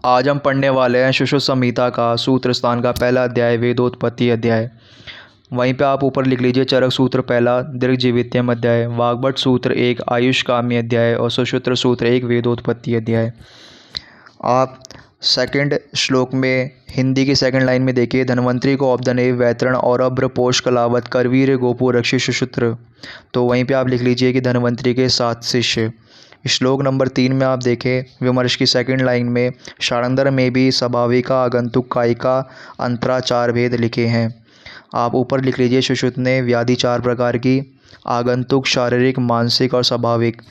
आज हम पढ़ने वाले हैं सुश्रुत संहिता का सूत्र स्थान का पहला अध्याय वेदोत्पत्ति अध्याय। वहीं पे आप ऊपर लिख लीजिए चरक सूत्र पहला दीर्घजीवित्यम अध्याय, वाग्भट सूत्र एक आयुष्कामी अध्याय और सुश्रुत सूत्र एक वेदोत्पत्ति अध्याय। आप सेकंड श्लोक में हिंदी की सेकंड लाइन में देखिए, धन्वंतरी को औपधनेव वैतरण और अभ्र पोष कलावत करवीर गोपु रक्षि सुश्रुत्र। तो वहीं पे आप लिख लीजिए कि धन्वंतरी के 7 शिष्य। श्लोक नंबर 3 में आप देखें विमर्श की सेकंड लाइन में शारंदर में भी स्वाभाविका आगंतुक कायिका अंतराचार भेद लिखे हैं। आप ऊपर लिख लीजिए सुश्रुत ने व्याधि 4 प्रकार की, आगंतुक, शारीरिक, मानसिक और स्वाभाविक।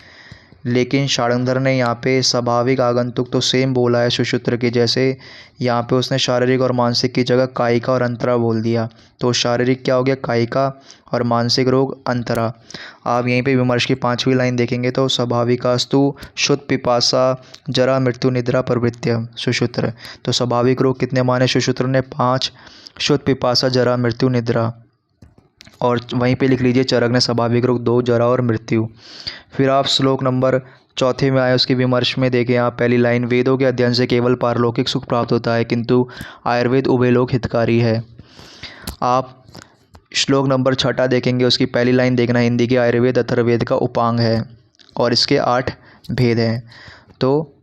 लेकिन शारंधर ने यहाँ पे स्वाभाविक आगंतुक तो सेम बोला है सुश्रुत के जैसे, यहाँ पे उसने शारीरिक और मानसिक की जगह कायिका और अंतरा बोल दिया। तो शारीरिक क्या हो गया कायिका और मानसिक रोग अंतरा। आप यहीं पे विमर्श की 5वीं लाइन देखेंगे तो स्वाभाविकास्तु शुद्ध पिपासा जरा मृत्यु निद्रा प्रवृत्ति सुश्रुत। तो स्वाभाविक रोग कितने माने सुश्रुत ने 5, शुद्ध पिपासा जरा मृत्यु निद्रा। और वहीं पे लिख लीजिए चरक ने स्वाभाविक रोग 2 जरा और मृत्यु। फिर आप श्लोक नंबर 4 में आए उसकी विमर्श में देखें आप पहली लाइन, वेदों के अध्ययन से केवल पारलौकिक सुख प्राप्त होता है किंतु आयुर्वेद उभयलोक हितकारी है। आप श्लोक नंबर 6 देखेंगे उसकी पहली लाइन देखना, हिंदी के आयुर्वेद अथर्ववेद का उपांग है और इसके 8 भेद हैं। तो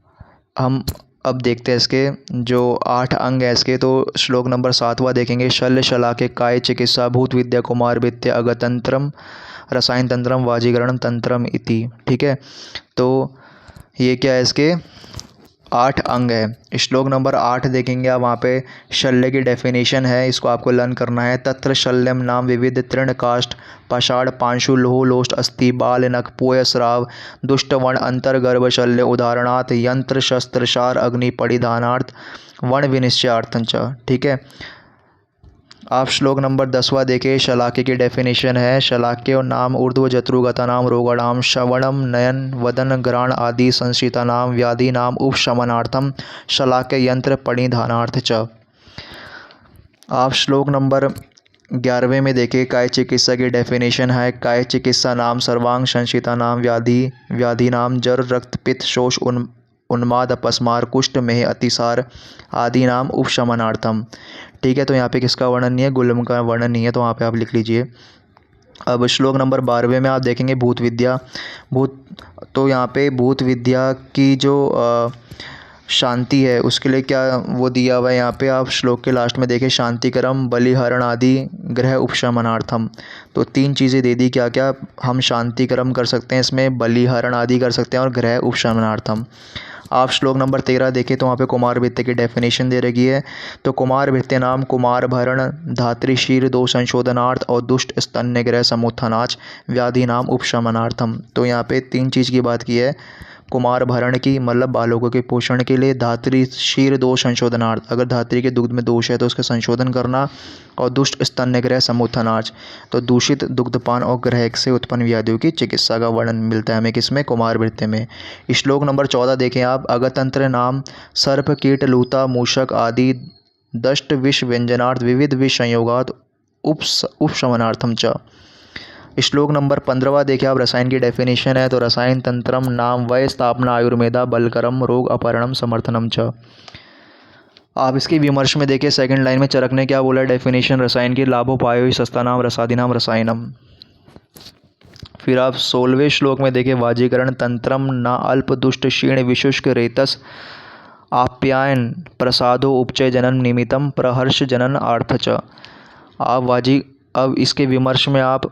हम अब देखते हैं इसके जो 8 अंग है इसके। तो श्लोक नंबर 7वां देखेंगे, शल्य शलाके काय चिकित्सा भूत विद्या कुमार विद्या अगतंत्रम रसायन तंत्रम वाजीकरण तंत्रम इति। ठीक है, तो ये क्या है इसके 8 अंग है। श्लोक नंबर 8 देखेंगे आप, वहाँ पे शल्य की डेफिनेशन है, इसको आपको लर्न करना है। तत्र शल्यम नाम विविध तृण काष्ठ पाषाण पांशु लोह लोष्ट अस्थि बाल नख पोय स्राव दुष्टवण अंतर्गर्भ शल्य उदाहरणार्थ यंत्र शस्त्र सार अग्नि परिधानार्थ वण विनिश्चयार्थंच। ठीक है, आप श्लोक नंबर 10वां देखें, शलाके की डेफिनेशन है, शलाक्य नाम ऊर्ध्व जत्रुगता नाम रोगाणाम श्रवणम नयन वदन ग्राण आदि संशिता नाम व्याधि नाम उपशमनार्थम शलाक्य यंत्र परिधानार्थ च। आप श्लोक नंबर 11वें में देखें, काय चिकित्सा की डेफिनेशन है, काय चिकित्सा नाम सर्वांग संशिता नाम व्याधि नाम जर रक्त पित्त शोष उन्माद अपस्मार कुष्ठ मेह अतिसार आदि नाम उपशमनार्थम। ठीक है, तो यहाँ पे किसका वर्णन नहीं है, गुल्म का वर्णन नहीं है, तो वहाँ पे आप लिख लीजिए। अब श्लोक नंबर 12वें में आप देखेंगे भूत विद्या। तो यहाँ पे भूत विद्या की जो शांति है उसके लिए क्या वो दिया हुआ है यहाँ पे। आप श्लोक के लास्ट में देखें, शांतिकरम बलिहरण आदि ग्रह उपशमनार्थम। तो 3 चीज़ें दे दी, क्या क्या हम शांतिकरम कर सकते हैं इसमें, बलिहरण आदि कर सकते हैं और ग्रह उपशमनार्थम। आप श्लोक नंबर 13 देखें तो वहाँ पे कुमार भृत्य की डेफिनेशन दे रखी है। तो कुमार भृत्य नाम कुमार भरण धात्री शीर दो संशोधनार्थ और दुष्ट स्तन्य ग्रह समुत्थानाच व्याधि नाम उपशमनार्थम। तो यहाँ पे 3 चीज़ की बात की है, कुमार भरण की मतलब बालकों के पोषण के लिए, धात्री शीर दोष संशोधनार्थ अगर धात्री के दुग्ध में दोष है तो उसका संशोधन करना, और दुष्ट स्तन्य ग्रह समुत्थानाच तो दूषित दुग्धपान और ग्रह से उत्पन्न व्याधियों की चिकित्सा का वर्णन मिलता है हमें किसमें, कुमार भृत्य में। श्लोक नंबर 14 देखें आप, अगतंत्र नाम सर्प कीट लूता मूषक आदि दष्ट विष व्यंजनार्थ विविध विष संयोगात उपशमनार्थम च। श्लोक नंबर 15वां देखें आप, रसायन की डेफिनेशन है, तो रसायन तंत्रम नाम वय स्थापना आयुर्वेदा बलकरम रोग अपहरणम समर्थनम च। आप इसकी विमर्श में देखिए सेकंड लाइन में चरक ने क्या बोला डेफिनेशन रसायन की, लाभोपायो सस्ता नाम रसादि नाम रसायनम। फिर आप 16वें श्लोक में देखें, वाजीकरण तंत्रम न अल्प दुष्ट क्षीण विशुष्क रेतस आप्यायन प्रसादो उपचय जनन निमित्तम प्रहर्ष जनन आर्थ च। अब इसके विमर्श में आप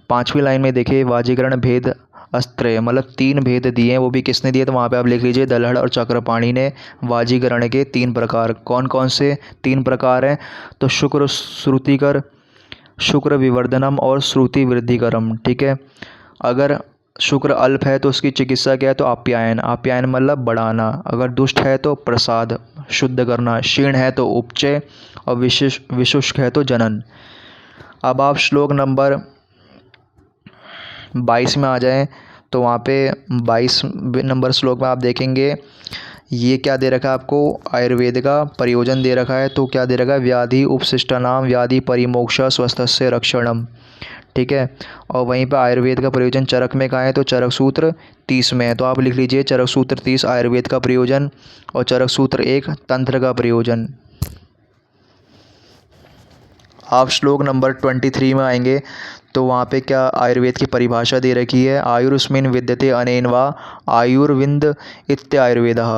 5वीं लाइन में देखिए, वाजीकरण भेद अस्त्र मतलब 3 भेद दिए हैं, वो भी किसने दिए, तो वहाँ पे आप लिख लीजिए दलहड़ और चक्रपाणी ने वाजीकरण के 3 प्रकार। कौन कौन से 3 प्रकार हैं, तो शुक्र श्रुतिकर शुक्र विवर्धनम और श्रुति वृद्धिकरम। ठीक है, अगर शुक्र अल्प है तो उसकी चिकित्सा क्या है, तो आप्यायन, आप्यायन मतलब बढ़ाना, अगर दुष्ट है तो प्रसाद शुद्ध करना, क्षीण है तो उपचय और विशुष्क है तो जनन। अब आप श्लोक नंबर 22 में आ जाएं तो वहाँ पे 22 नंबर श्लोक में आप देखेंगे ये क्या दे रखा है आपको, आयुर्वेद का प्रयोजन दे रखा है। तो क्या दे रखा है, व्याधि उपशिष्टानाम व्याधि परिमोक्ष स्वस्थस्य रक्षणम। ठीक है। और वहीं पे आयुर्वेद का प्रयोजन चरक में कहाँ है, तो चरक सूत्र 30 में है। तो आप लिख लीजिए चरक सूत्र 30 आयुर्वेद का प्रयोजन और चरक सूत्र 1 तंत्र का प्रयोजन। आप श्लोक नंबर 23 में आएंगे तो वहाँ पे क्या आयुर्वेद की परिभाषा दे रखी है, आयुर्स्मिन् विद्यते अनेन वा आयुर्विंद इत्य आयुर्वेदः।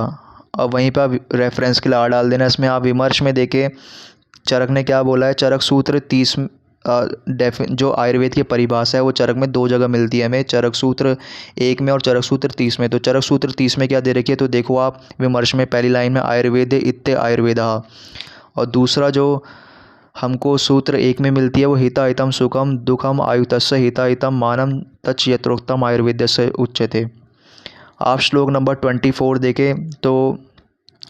अब वहीं पर आप रेफरेंस के लिए आर डाल देना। इसमें आप विमर्श में देखें चरक ने क्या बोला है, चरक सूत्र 30 जो आयुर्वेद की परिभाषा है वो चरक में 2 जगह मिलती है हमें, चरक सूत्र 1 में और चरक सूत्र 30 में। तो चरक सूत्र 30 में क्या दे रखी है, तो देखो आप विमर्श में पहली लाइन में आयुर्वेद इत्य आयुर्वेदः, और दूसरा जो हमको सूत्र 1 में मिलती है वो हिताहितम सुखम दुखम आयुतस्य हिताहितम मानम तच्च यत्रोक्तम आयुर्वेदस्य उच्यते। आप श्लोक नंबर 24 देखें तो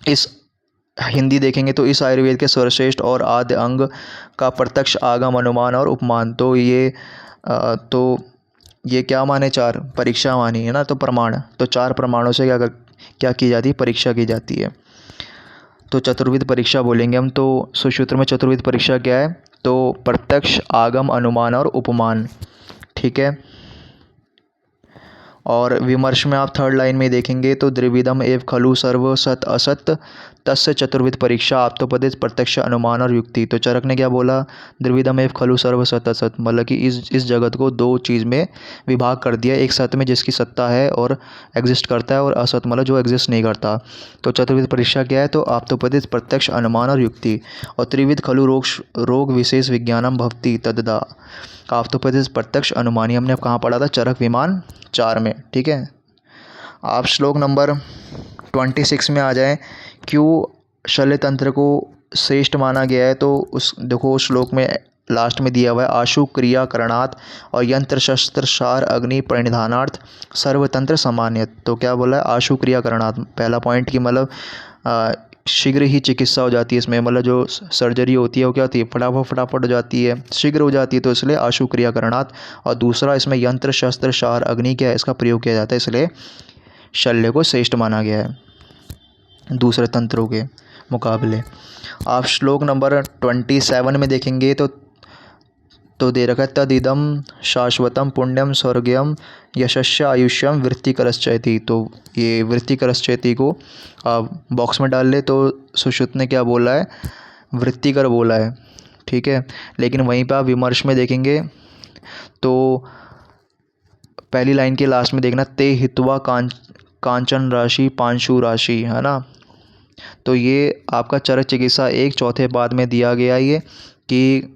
इस हिंदी देखेंगे तो इस आयुर्वेद के सर्वश्रेष्ठ और आद्य अंग का प्रत्यक्ष आगम अनुमान और उपमान। तो ये क्या माने, 4 परीक्षा मानी है ना, तो प्रमाण, तो 4 प्रमाणों से क्या की जाती है, परीक्षा की जाती है। तो चतुर्विध परीक्षा बोलेंगे हम। तो सुश्रुत में चतुर्विध परीक्षा क्या है, तो प्रत्यक्ष आगम अनुमान और उपमान, ठीक है। और विमर्श में आप 3rd लाइन में देखेंगे तो द्विविधम एव खलु सर्व सत असत तस्य चतुर्विध परीक्षा आप्तोपदेश प्रत्यक्ष अनुमान और युक्ति। तो चरक ने क्या बोला, द्विविधम एव खलु सर्व सत असत, मतलब कि इस जगत को 2 चीज़ में विभाग कर दिया, एक सत्य में जिसकी सत्ता है और एग्जिस्ट करता है, और असत मतलब जो एग्जिस्ट नहीं करता। तो चतुर्विध परीक्षा क्या है, तो आप्तोपदेश प्रत्यक्ष अनुमान और युक्ति। और त्रिविध खलु रोग विशेष विज्ञानम भवति तद्दा, आप्तोपदेश प्रत्यक्ष अनुमानी हमने अब कहाँ पढ़ा था, चरक विमान 4 में, ठीक है। आप श्लोक नंबर 26 में आ जाएं, क्यों शल्य तंत्र को श्रेष्ठ माना गया है, तो उस देखो श्लोक में लास्ट में दिया हुआ है आशु क्रिया करणात् और यंत्र शस्त्र सार अग्नि परिनिधानार्थ सर्वतंत्र सामान्यत। तो क्या बोला है, आशु क्रिया करणात्, पहला पॉइंट की मतलब शीघ्र ही चिकित्सा हो जाती है इसमें, मतलब जो सर्जरी होती है वो क्या होती है, फटाफट हो जाती है, शीघ्र हो जाती है, तो इसलिए आशु क्रिया करणात्। और दूसरा इसमें यंत्र शस्त्र सार अग्नि क्या है, इसका प्रयोग किया जाता है, इसलिए शल्य को श्रेष्ठ माना गया है दूसरे तंत्रों के मुकाबले। आप श्लोक नंबर 27 में देखेंगे तो दे रखा है तदिदम शाश्वतम पुण्यम स्वर्गयम यशस्य आयुष्यम वृत्तिकरश्चेति। तो ये वृत्तिकरश्चेति को आप बॉक्स में डाल ले, तो सुश्रुत ने क्या बोला है, वृत्तिकर बोला है, ठीक है। लेकिन वहीं पर आप विमर्श में देखेंगे तो पहली लाइन के लास्ट में देखना ते हित्वा कांचन राशि पांशु राशि, है ना। तो ये आपका चरक चिकित्सा 1 चौथे पाद में दिया गया ये कि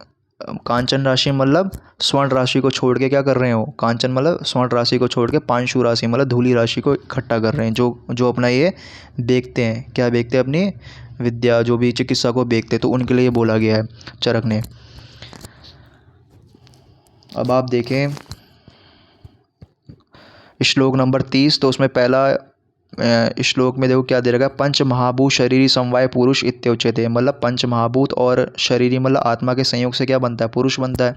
कांचन राशि मतलब स्वर्ण राशि को छोड़ के क्या कर रहे हो, कांचन मतलब स्वर्ण राशि को छोड़ के पांशु राशि मतलब धूली राशि को इकट्ठा कर रहे हैं, जो अपना ये देखते हैं, क्या देखते हैं, अपनी विद्या, जो भी चिकित्सा को देखते हैं, तो उनके लिए बोला गया है चरक ने। अब आप देखें श्लोक नंबर 30, तो उसमें पहला श्लोक में देखो क्या दे रखा है, पंच महाभूत शरीरी समवाय पुरुष इत्युच्यते, मतलब पंच महाभूत और शरीरी मतलब आत्मा के संयोग से क्या बनता है, पुरुष बनता है।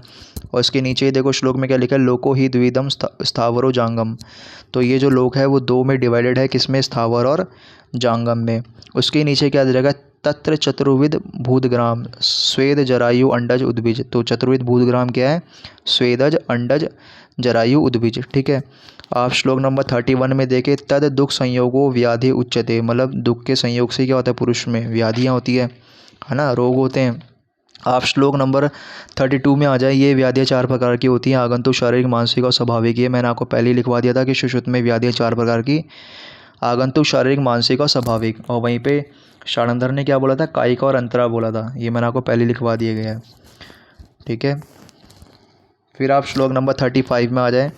और इसके नीचे देखो श्लोक में क्या लिखा है, लोको ही द्विविधम स्थावरो जांगम। तो ये जो लोक है वो 2 में डिवाइडेड है, किसमें, स्थावर और जांगम में। उसके नीचे क्या दे रखा है, तत्र चतुर्विध भूतग्राम स्वेद जरायु अंडज उद्भिज। तो चतुर्विध भूतग्राम क्या है, स्वेदज अंडज जरायु उद्भिज, ठीक है। आप श्लोक नंबर 31 में देखें तद दुख संयोगो व्याधि उच्यते, मतलब दुख के संयोग से क्या होता है, पुरुष में व्याधियाँ होती है ना, रोग होते हैं। आप श्लोक नंबर 32 में आ जाए, ये व्याधियाँ 4 प्रकार की होती हैं, आगंतुक शारीरिक मानसिक और स्वाभाविक। ये मैंने आपको पहले ही लिखवा दिया था कि सुश्रुत में व्याधियाँ 4 प्रकार की, आगंतुक शारीरिक मानसिक और स्वाभाविक। और वहीं पे शाणंधर ने क्या बोला था, कायिक और अंतरा बोला था, ये मैंने आपको पहले लिखवा दिए गए हैं, ठीक है। फिर आप श्लोक नंबर 35 में आ जाए,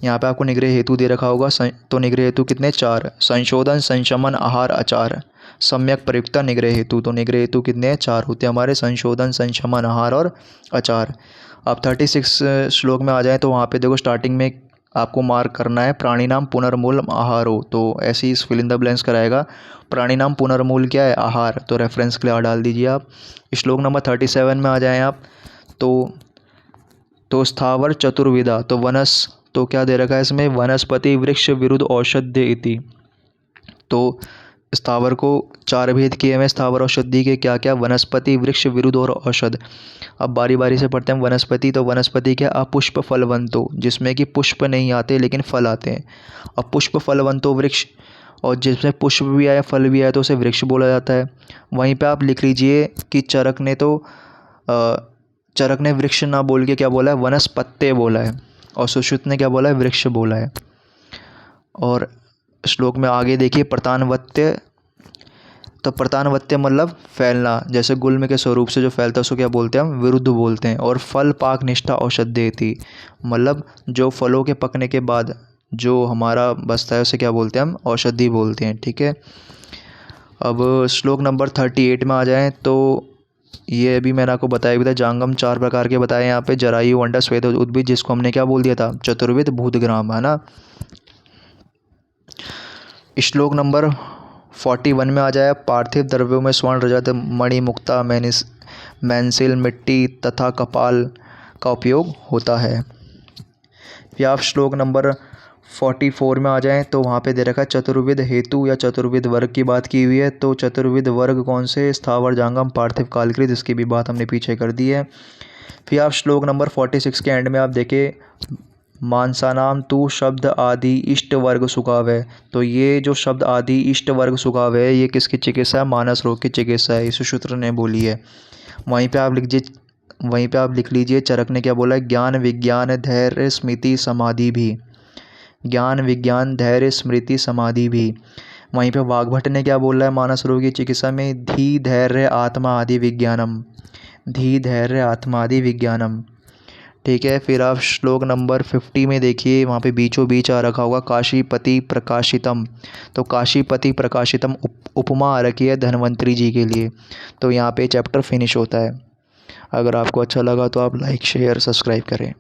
यहाँ पे आपको निग्रह हेतु दे रखा होगा, तो निग्रह हेतु कितने, 4, संशोधन संशमन आहार आचार सम्यक प्रयुक्त निग्रह हेतु। तो निग्रह हेतु कितने 4 होते हैं हमारे, संशोधन संशमन आहार और आचार। आप 36 श्लोक में आ जाए तो वहाँ पे देखो स्टार्टिंग में आपको मार्क करना है प्राणी नाम पुनर्मूल आहारो, तो ऐसे ही फिल इन द ब्लैंक्स कराएगा, प्राणी नाम पुनर्मूल क्या है, आहार, तो रेफरेंस के लिए आहार डाल दीजिए आप। श्लोक नंबर 37 में आ जाएँ आप तो स्थावर चतुर्विधा, तो क्या दे रखा है इसमें, वनस्पति वृक्ष विरुद्ध औषध्य इति। तो स्थावर को चार भेद किए हुए स्थावर औषधि के क्या क्या? वनस्पति, वृक्ष, विरुद्ध और औषध। अब बारी बारी से पढ़ते हैं। वनस्पति, तो वनस्पति क्या? अपुष्प फलवंतो, जिसमें कि पुष्प नहीं आते लेकिन फल आते हैं। अब पुष्प फलवंतो वृक्ष, और जिसमें पुष्प भी आया फल भी आया तो उसे वृक्ष बोला जाता है। वहीं पे आप लिख लीजिए कि चरक ने चरक ने वृक्ष ना बोल के क्या बोला है? वनस्पत्य बोला है। और सुश्रुत ने क्या बोला है? वृक्ष बोला है। और श्लोक में आगे देखिए, प्रतानवत्य, तो प्रतानवत्य मतलब फैलना, जैसे गुल्म के स्वरूप से जो फैलता है उसको क्या बोलते हैं? हम विरुद्ध बोलते हैं। और फल पाक निष्ठा औषधि थी, मतलब जो फलों के पकने के बाद जो हमारा बचता है उसे क्या बोलते हैं? हम औषधि बोलते हैं। ठीक है। अब श्लोक नंबर 38 में आ जाएं तो ये अभी मैंने आपको बताया भी था, जांगम 4 प्रकार के बताए यहाँ पे, जरायु, अंडा, श्वेत उद्भिद, जिसको हमने क्या बोल दिया था? चतुर्विध भूतग्राम, है ना। श्लोक नंबर 41 में आ जाए, पार्थिव द्रव्यों में स्वर्ण, रजत, मणि, मुक्ता, मैंसिल, मिट्टी तथा कपाल का उपयोग होता है। फिर आप श्लोक नंबर 44 में आ जाएं तो वहाँ पे दे रखा है चतुर्विध हेतु या चतुर्विध वर्ग की बात की हुई है। तो चतुर्विध वर्ग कौन से? स्थावर, जांगम, पार्थिव, कालकृत, इसकी भी बात हमने पीछे कर दी है। फिर आप श्लोक नंबर 46 के एंड में आप देखें, मानसानाम तू शब्द आदि इष्ट वर्ग सुखावे। तो ये जो शब्द आदि इष्ट वर्ग सुखावे है, ये किसकी चिकित्सा है? मानस रोग की चिकित्सा है, इस सूत्र ने बोली है। वहीं पे आप लिख लीजिए चरक ने क्या बोला है? ज्ञान, विज्ञान, धैर्य, स्मृति, समाधि भी। ज्ञान, विज्ञान, धैर्य, स्मृति, समाधि भी। वहीं पे वाग्भट ने क्या बोला है मानस रोग की चिकित्सा में? धी, धैर्य, आत्मा आदि विज्ञानम। धी, धैर्य, आत्मा आदि विज्ञानम। ठीक है। फिर आप श्लोक नंबर 50 में देखिए, वहाँ पे बीचों बीच आ रखा होगा काशीपति प्रकाशितम। तो काशीपति प्रकाशितम उपमा आ रखी है धन्वंतरी जी के लिए। तो यहाँ पे चैप्टर फिनिश होता है। अगर आपको अच्छा लगा तो आप लाइक, शेयर, सब्सक्राइब करें।